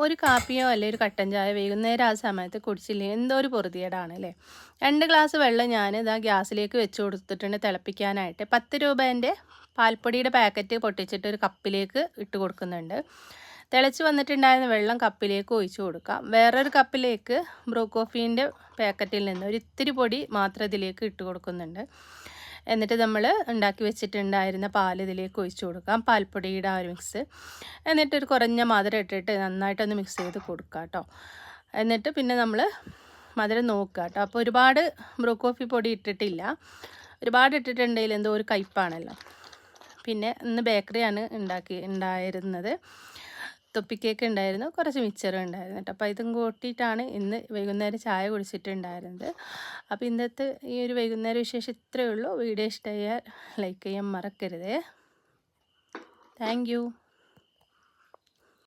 ഒരു കാപ്പിയോ അല്ലെങ്കിൽ ഒരു കട്ടൻ ചായ വൈകുന്നേരം ആ സമയത്ത് കുടിച്ചില്ലെങ്കിൽ എന്തോ ഒരു പൊറുതിയേടാണ് അല്ലേ. 2 ഗ്ലാസ് വെള്ളം ഞാൻ ഇതാ ഗ്യാസിലേക്ക് വെച്ച് കൊടുത്തിട്ടുണ്ട് തിളപ്പിക്കാനായിട്ട്. 10 രൂപേൻ്റെ പാൽപ്പൊടിയുടെ പാക്കറ്റ് പൊട്ടിച്ചിട്ട് ഒരു കപ്പിലേക്ക് ഇട്ട് കൊടുക്കുന്നുണ്ട്. തിളച്ച് വന്നിട്ടുണ്ടായിരുന്ന വെള്ളം കപ്പിലേക്ക് ഒഴിച്ച് കൊടുക്കാം. വേറൊരു കപ്പിലേക്ക് ബ്രൂ കോഫീൻ്റെ പാക്കറ്റിൽ നിന്ന് ഒരു ഇത്തിരി പൊടി മാത്രം ഇതിലേക്ക് ഇട്ട് കൊടുക്കുന്നുണ്ട്. എന്നിട്ട് നമ്മൾ ഉണ്ടാക്കി വെച്ചിട്ടുണ്ടായിരുന്ന പാൽ ഇതിലേക്ക് ഒഴിച്ച് കൊടുക്കാം, പാൽപ്പൊടിയുടെ ആ ഒരു മിക്സ്. എന്നിട്ടൊരു കുറഞ്ഞ മധുരം ഇട്ടിട്ട് നന്നായിട്ടൊന്ന് മിക്സ് ചെയ്ത് കൊടുക്കുക കേട്ടോ. എന്നിട്ട് പിന്നെ നമ്മൾ മധുരം നോക്കുക കേട്ടോ. അപ്പോൾ ഒരുപാട് ബ്രൂ കോഫി പൊടി ഇട്ടിട്ടില്ല. ഒരുപാട് ഇട്ടിട്ടുണ്ടെങ്കിൽ എന്തോ ഒരു കയ്പ്പാണല്ലോ. പിന്നെ ഇന്ന് ബേക്കറിയാണ് ഉണ്ടായിരുന്നത്. തൊപ്പി കേക്ക് ഉണ്ടായിരുന്നു, കുറച്ച് മിച്ചറും ഉണ്ടായിരുന്നു കേട്ടോ. അപ്പോൾ ഇതും കൂട്ടിയിട്ടാണ് ഇന്ന് വൈകുന്നേരം ചായ കുടിച്ചിട്ടുണ്ടായിരുന്നത്. അപ്പോൾ ഇന്നത്തെ ഈ ഒരു വൈകുന്നേര വിശേഷം ഇത്രയേ ഉള്ളൂ. വീഡിയോ ഇഷ്ടമായാൽ ലൈക്ക് ചെയ്യാൻ മറക്കരുതേ. Thank you.